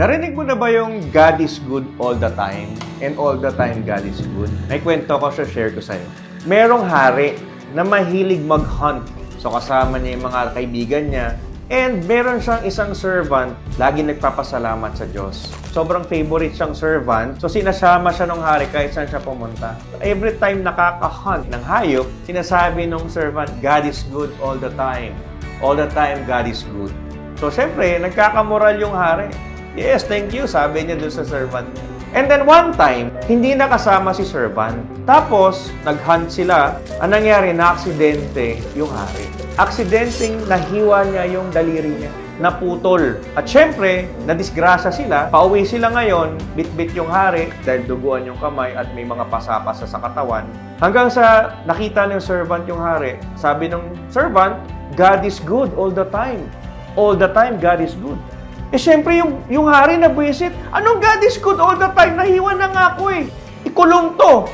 Narinig mo na ba yung God is good all the time and all the time God is good? May kwento ko siya, share ko sa'yo. Merong hari na mahilig mag-hunt. So kasama niya yung mga kaibigan niya. And meron siyang isang servant, lagi nagpapasalamat sa Diyos. Sobrang favorite siyang servant. So sinasama siya ng hari kahit saan siya pumunta. Every time nakaka-hunt ng hayop, sinasabi ng servant, God is good all the time. All the time, God is good. So syempre, nagkakamoral yung hari. Yes, thank you, sabi niya doon sa servant niya. And then one time, hindi nakasama si servant. Tapos, nag-hunt sila. Ang nangyari, na-aksidente yung hari. Aksidenteng nahiwa niya yung daliri niya. Naputol. At syempre, nadisgrasya sila. Pauwi sila ngayon, bit-bit yung hari dahil duguan yung kamay at may mga pasa-pasa sa katawan. Hanggang sa nakita ng servant yung hari, sabi ng servant, God is good all the time. All the time, God is good. Eh, syempre, yung hari na buwisit, anong God is good all the time? Nahiwa na nga ako eh. Ikulong to.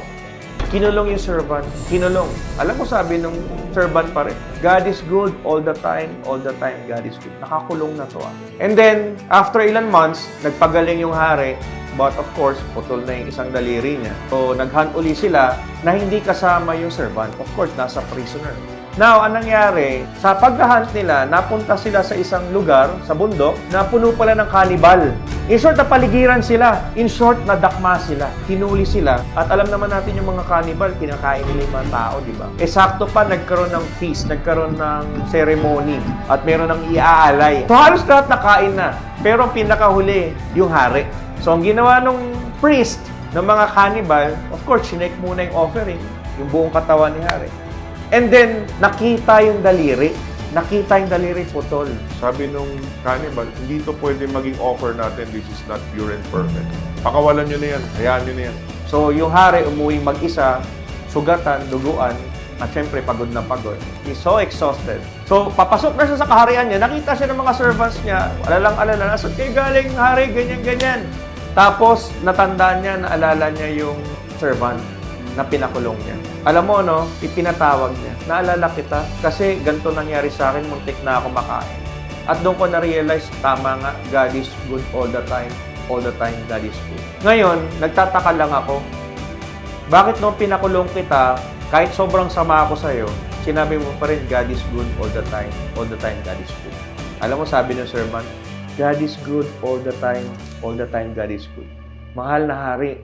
Kinulong yung servant. Kinulong. Alam mo, sabi nung servant pa rin, God is good all the time God is good. Nakakulong na to ah. And then, after ilan months, nagpagaling yung hari, but of course, putol na yung isang daliri niya. So, nag-hunt uli sila na hindi kasama yung servant. Of course, nasa prisoner. Now, anong nangyari? Sa pag-hunt nila, napunta sila sa isang lugar, sa bundok, na puno pala ng kanibal. In short, napaligiran sila. In short, nadakma sila. Hinuli sila. At alam naman natin yung mga kanibal, kinakain nila yung mga tao, di ba? Eh, sakto pa, nagkaroon ng feast, nagkaroon ng ceremony, at meron ng iaalay. So, halos lahat nakain na. Pero ang pinakahuli, yung hari. So, ang ginawa ng priest ng mga cannibal, of course, sinek muna yung offering, yung buong katawan ni hari. And then, nakita yung daliri. Nakita yung daliri putol. Sabi nung cannibal, hindi to pwede maging offer natin. This is not pure and perfect. Pakawalan nyo na yan. Hayaan nyo na yan. So, yung hari umuwi mag-isa, sugatan, duguan, at syempre pagod na pagod. He's so exhausted. So, papasok na siya sa kaharian niya. Nakita siya ng mga servants niya. Alalang-alala. Nasaan kayo galing, hari? Ganyan-ganyan. Tapos, natandaan niya, naalala niya yung servant na pinakulong niya. Alam mo, no, ipinatawag niya. Naalala kita kasi ganito nangyari sa akin, muntik na ako makain. At doon ko na-realize, tama nga, God is good all the time God is good. Ngayon, nagtataka lang ako, bakit nung pinakulong kita, kahit sobrang sama ako sa'yo, sinabi mo pa rin, God is good all the time God is good. Alam mo, sabi ng sermon, God is good all the time God is good. Mahal na hari,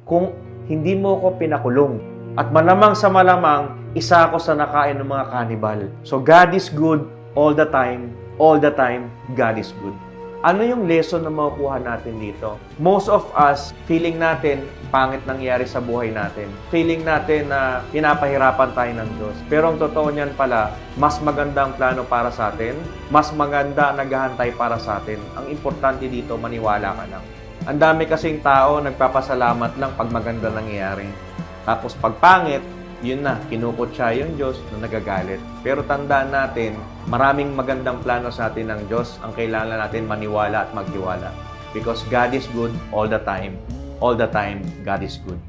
kung hindi mo ko pinakulong, at malamang sa malamang, isa ako sa nakain ng mga cannibal. So, God is good all the time God is good. Ano yung lesson na makukuha natin dito? Most of us, feeling natin, pangit nangyari sa buhay natin. Feeling natin na pinapahirapan tayo ng Diyos. Pero ang totoo niyan pala, mas maganda ang plano para sa atin, mas maganda ang naghahantay para sa atin. Ang importante dito, maniwala ka lang. Ang dami kasing tao, nagpapasalamat lang pag maganda nangyayari. Tapos pag pangit, yun na, kinukutsa yung Diyos na nagagalit. Pero tandaan natin, maraming magandang plano sa atin ng Diyos. Ang kailangan natin maniwala at magtiwala. Because God is good all the time God is good.